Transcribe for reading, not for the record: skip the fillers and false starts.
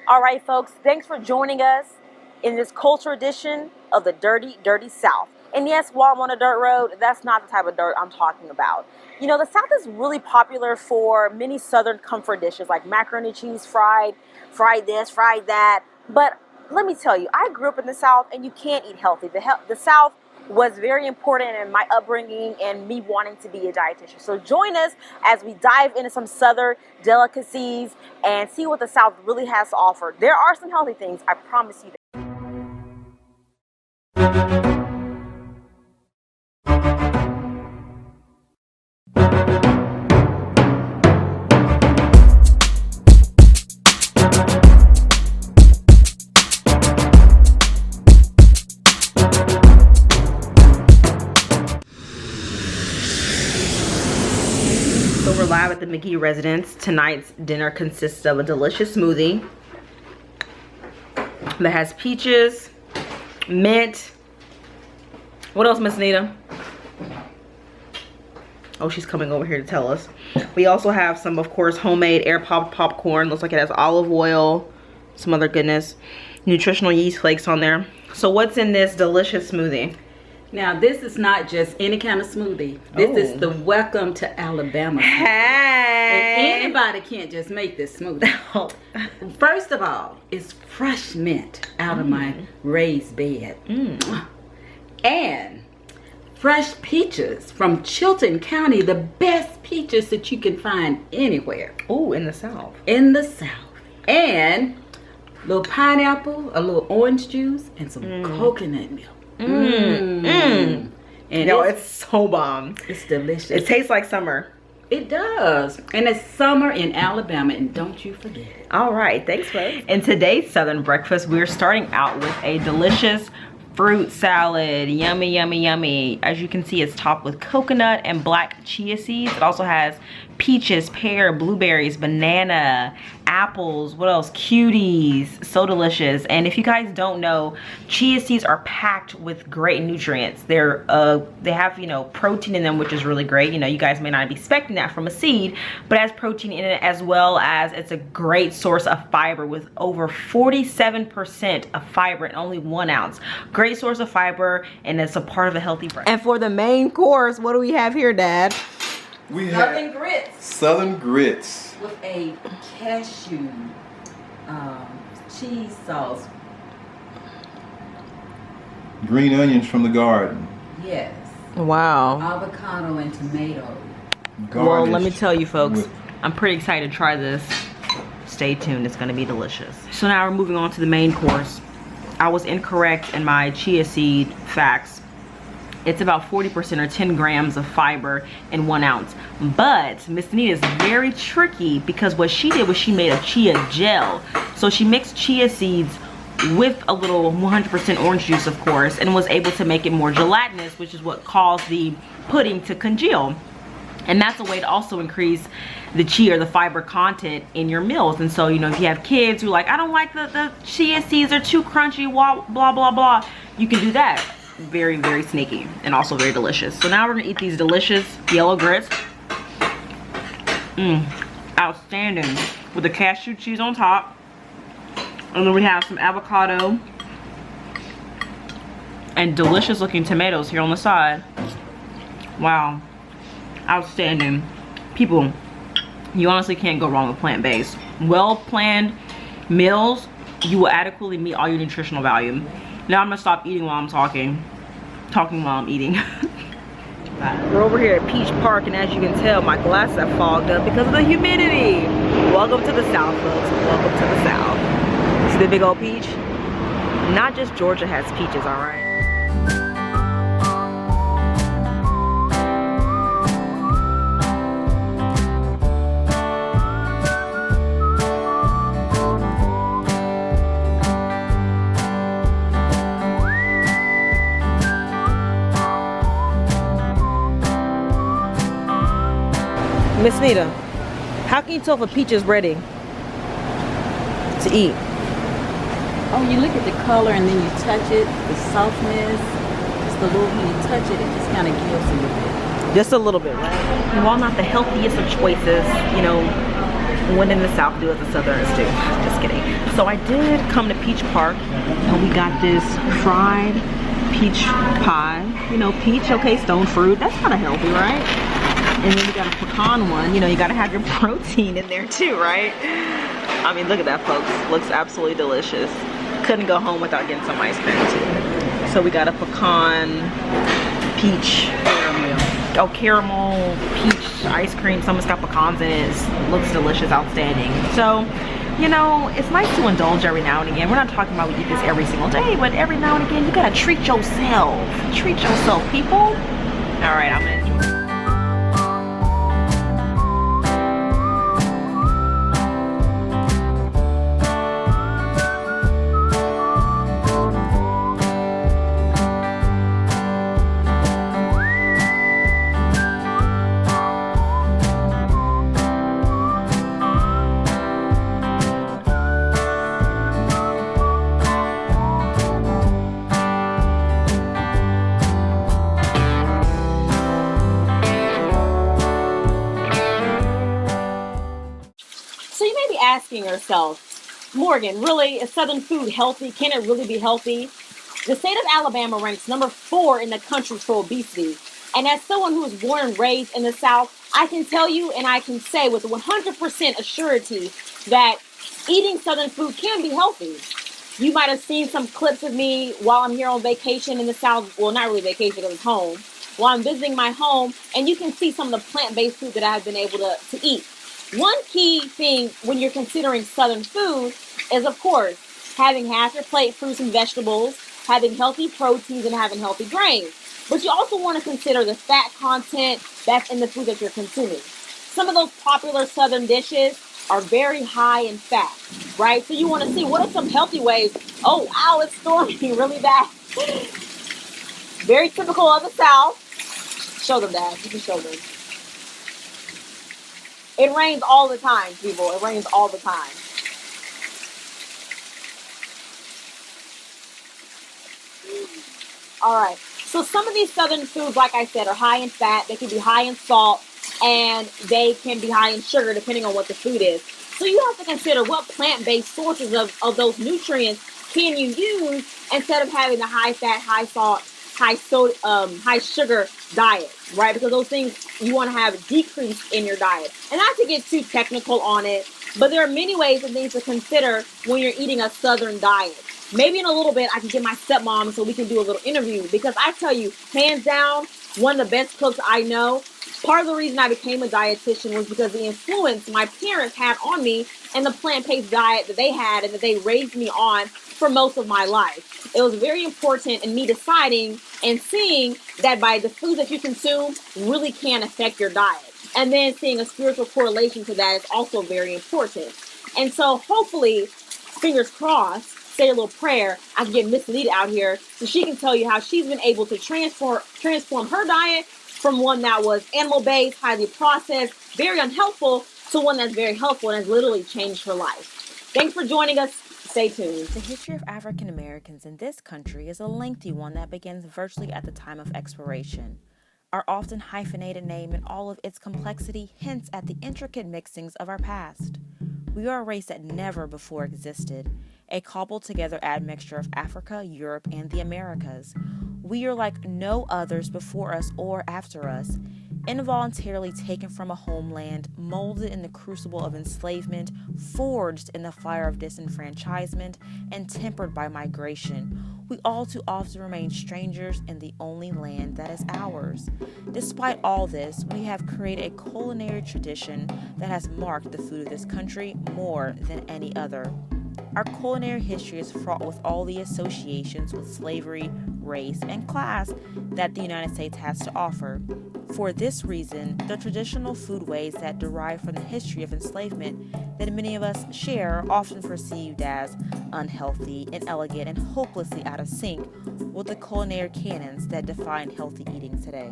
All right, folks, thanks for joining us in this culture edition of the Dirty, Dirty South. And yes, while I'm on a dirt road, that's not the type of dirt I'm talking about. You know, the South is really popular for many Southern comfort dishes like macaroni and cheese, fried this, fried that. But let me tell you, I grew up in the South, and you can't eat healthy. The South was very important in my upbringing and me wanting to be a dietitian. So join us as we dive into some Southern delicacies and see what the South really has to offer. There are some healthy things, I promise you that. So we're live at the McGee residence. Tonight's dinner consists of a delicious smoothie that has peaches, mint. What else, Miss Nita? Oh, she's coming over here to tell us. We also have some, of course, homemade air popped popcorn. Looks like it has olive oil, some other goodness. Nutritional yeast flakes on there. So what's in this delicious smoothie? Now, this is not just any kind of smoothie. This is the Welcome to Alabama smoothie. Hey! And anybody can't just make this smoothie. First of all, it's fresh mint out of my raised bed. And fresh peaches from Chilton County, the best peaches that you can find anywhere. Oh, in the South. In the South. And a little pineapple, a little orange juice, and some coconut milk. And it's so bomb. It's delicious. It tastes like summer. It does. And it's summer in Alabama, and don't you forget it. All right, thanks, folks. In today's Southern breakfast, we're starting out with a delicious fruit salad. Yummy, yummy, yummy. As you can see, it's topped with coconut and black chia seeds. It also has peaches, pear, blueberries, banana, apples, what else? Cuties. So delicious. And if you guys don't know, chia seeds are packed with great nutrients. They have, you know, protein in them, which is really great. You know, you guys may not be expecting that from a seed, but it has protein in it, as well as it's a great source of fiber with over 47% of fiber in only 1 ounce. Great source of fiber, and it's a part of a healthy breakfast. And for the main course, what do we have here, Dad? We Southern have grits. Southern grits With a cashew cheese sauce. green onions from the garden. Yes. Wow. Avocado and tomato. Well, let me garnished tell you, folks, with- I'm pretty excited to try this. Stay tuned, it's gonna be delicious. So now we're moving on to the main course. I was incorrect in my chia seed facts. It's about 40% or 10 grams of fiber in 1 ounce. But Miss Nita is very tricky, because what she did was she made a chia gel. So she mixed chia seeds with a little 100% orange juice, of course, and was able to make it more gelatinous, which is what caused the pudding to congeal. And that's a way to also increase the chia or the fiber content in your meals. And so, you know, if you have kids who are like, I don't like the chia seeds, they're too crunchy, blah, blah, blah, blah, you can do that. Very, very sneaky and also very delicious. So now we're gonna eat these delicious yellow grits. Outstanding. With the cashew cheese on top. And then we have some avocado and delicious looking tomatoes here on the side. Wow. Outstanding. People, you honestly can't go wrong with plant-based. Well-planned meals, you will adequately meet all your nutritional value. Now I'm gonna stop eating while I'm talking while I'm eating. We're over here at Peach Park, and as you can tell, my glasses have fogged up because of the humidity. Welcome to the South, folks. Welcome to the South. See the big old peach? Not just Georgia has peaches, all right? Miss Nita, how can you tell if a peach is ready to eat? Oh, you look at the color and then you touch it, the softness, just a little, when you touch it, it just kind of gives a little bit. Just a little bit, right? And while not the healthiest of choices, you know, When in the South, do as the Southerners do. Just kidding. So I did come to Peach Park, and we got this fried peach pie. You know, peach, okay, stone fruit. That's kind of healthy, right? And then we got a pecan one. You know, you gotta have your protein in there too, right? I mean, look at that, folks. Looks absolutely delicious. Couldn't go home without getting some ice cream too. So we got a pecan, peach, caramel, peach ice cream. Someone's got pecans in it. Looks delicious, outstanding. So, you know, it's nice to indulge every now and again. We're not talking about we eat this every single day, but every now and again, you gotta treat yourself. Treat yourself, people. All right, I'm gonna enjoy. So you may be asking yourself, Morgan, really, is Southern food healthy? Can it really be healthy? The state of Alabama ranks number 4 in the country for obesity. And as someone who was born and raised in the South, I can tell you and I can say with 100% assurity that eating Southern food can be healthy. You might have seen some clips of me while I'm here on vacation in the South. Well, not really vacation because it's home. While I'm visiting my home, and you can see some of the plant-based food that I've been able to eat. One key thing when you're considering Southern food is, of course, having half your plate fruits and vegetables, having healthy proteins, and having healthy grains. But you also want to consider the fat content that's in the food that you're consuming. Some of those popular Southern dishes are very high in fat, right? So you want to see what are some healthy ways. Oh, wow, it's storming really bad. Very typical of the South. Show them that. You can show them. It rains all the time, people. It rains all the time. All right. So some of these Southern foods, like I said, are high in fat. They can be high in salt, and they can be high in sugar, depending on what the food is. So you have to consider what plant-based sources of those nutrients can you use instead of having the high fat, high salt, high sugar diet, right? Because those things you want to have decreased in your diet. And not to get too technical on it, but there are many ways and things to consider when you're eating a Southern diet. Maybe in a little bit I can get my stepmom so we can do a little interview, because I tell you, hands down, one of the best cooks I know. Part of the reason I became a dietitian was because the influence my parents had on me and the plant-based diet that they had and that they raised me on for most of my life. It was very important in me deciding and seeing that by the food that you consume really can affect your diet. And then seeing a spiritual correlation to that is also very important. And so hopefully, fingers crossed, say a little prayer, I can get Miss Lita out here so she can tell you how she's been able to transform her diet from one that was animal-based, highly processed, very unhelpful, to one that's very helpful and has literally changed her life. Thanks for joining us. Stay tuned. The history of African Americans in this country is a lengthy one that begins virtually at the time of exploration. Our often hyphenated name in all of its complexity hints at the intricate mixings of our past. We are a race that never before existed, a cobbled together admixture of Africa, Europe, and the Americas. We are like no others before us or after us, involuntarily taken from a homeland, molded in the crucible of enslavement, forged in the fire of disenfranchisement, and tempered by migration. We all too often remain strangers in the only land that is ours. Despite all this, we have created a culinary tradition that has marked the food of this country more than any other. Our culinary history is fraught with all the associations with slavery, race, and class that the United States has to offer. For this reason, the traditional foodways that derive from the history of enslavement that many of us share are often perceived as unhealthy, inelegant, and hopelessly out of sync with the culinary canons that define healthy eating today.